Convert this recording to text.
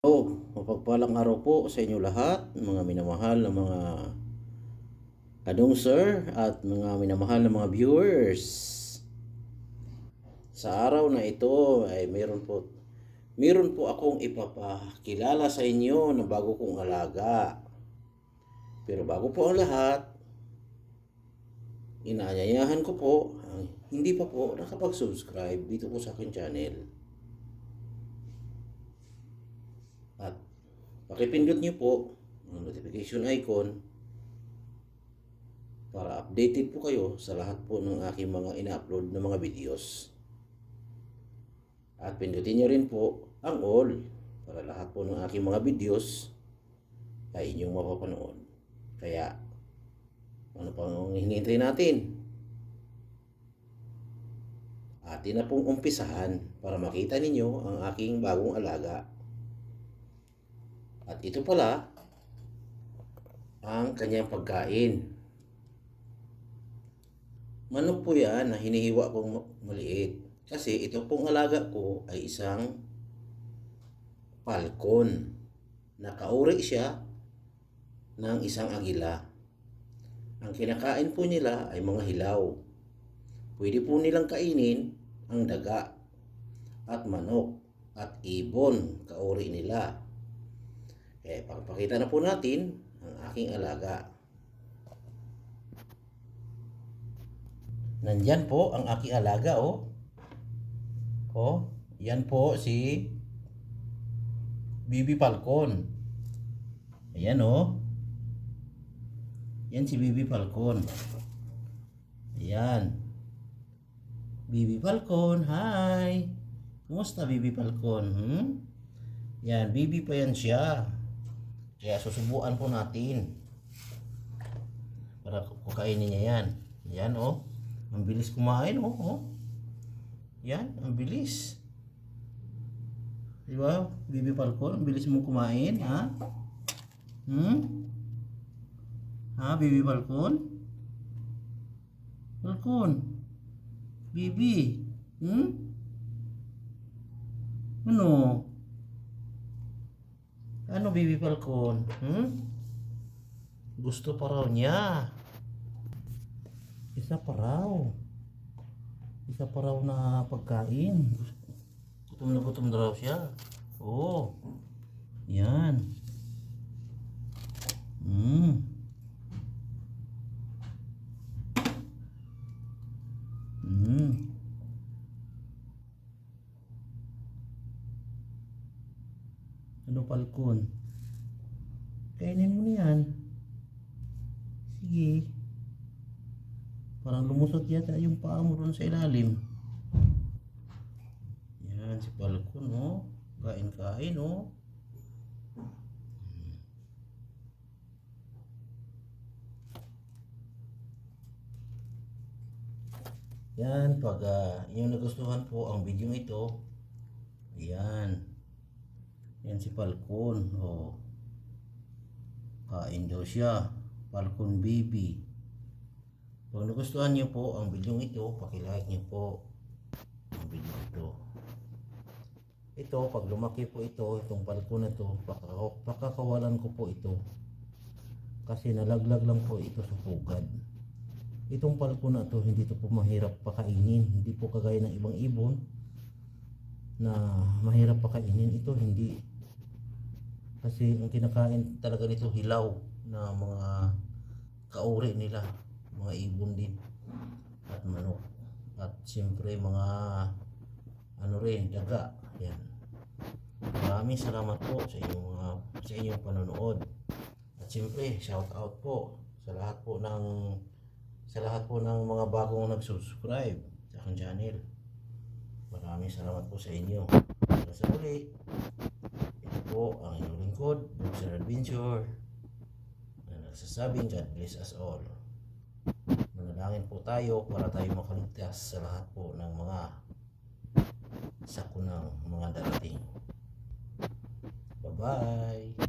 Mapagpalang araw po sa inyo lahat, mga minamahal na mga kadungser at mga minamahal na mga viewers. Sa araw na ito ay meron po akong ipapakilala sa inyo na bago kong alaga. Pero bago po ang lahat, inaanyayahan ko po ang hindi pa po nakapag-subscribe dito po sa aking channel. At pakipindot niyo po ang notification icon para updated po kayo sa lahat po ng aking mga ina-upload na mga videos. At pindutin niyo rin po ang all para lahat po ng aking mga videos ay inyong mapapanood. Kaya ano pang hinihintay natin? Atin na pong umpisahan para makita ninyo ang aking bagong alaga. At ito pala ang kanyang pagkain. Manok po yan na hinihiwa kong maliit. Kasi ito pong alaga ko ay isang falcon. Nakauri siya ng isang agila. Ang kinakain po nila ay mga hilaw. Pwede po nilang kainin ang daga at manok at ibon, kauri nila. Pagpakita na po natin ang aking alaga. Nandyan po ang aking alaga, oh. Oh, yan po si Bibi Falcon. Ayan, oh. Yan si Bibi Falcon. Ayan. Bibi Falcon, hi. Kumusta, Bibi Falcon? Yan, Bibi pa yan siya. Kaya susubuan po natin para kukainin niya yan. Yan, oh. Ang bilis kumain, oh. Oh. Yan, ang bilis. Diba, Bibi Falcon? Ang bilis mo kumain, ha? Ha, Bibi Falcon? Falcon? Bibi? Ano? Ano, Bibi Falcon? Gusto pa raw niya. Isa pa raw na pagkain. Gutom na raw siya. Oo. Yan. Ano, Falcon? Kainin mo na yan. Sige. Parang lumusot yata yung paa mo doon sa ilalim. Yan, si Falcon, oh. Kain-kain, oh. Yan, pag inyong nagustuhan po ang video ito, ayan. Yan si Falcon, oh. Kain daw siya. Falcon baby. Kung nagustuhan niyo po ang video ito, paki-like niyo po ang video ito. Ito, pag lumaki po ito, itong Falcon na ito, pakakawalan ko po ito. Kasi nalaglag lang po ito sa pugad. Itong Falcon na ito, hindi ito po mahirap pakainin. Hindi po kagaya ng ibang ibon na mahirap pakainin. Ito hindi. Kasi ang kinakain talaga nito hilaw na mga kauri nila. Mga ibon din at manok at siyempre mga ano rin, daga. Yan. Maraming salamat po sa inyong panonood. At siyempre shout out po sa lahat po ng mga bagong nag-subscribe sa aking channel. Maraming salamat po sa inyo. Hanggang sa muli. Ito po ang inyong lingkod, Boxer Adventure, na nagsasabing God bless us all. Manalangin po tayo para tayo makaligtas sa lahat po ng mga sakunang mga darating. Bye-bye!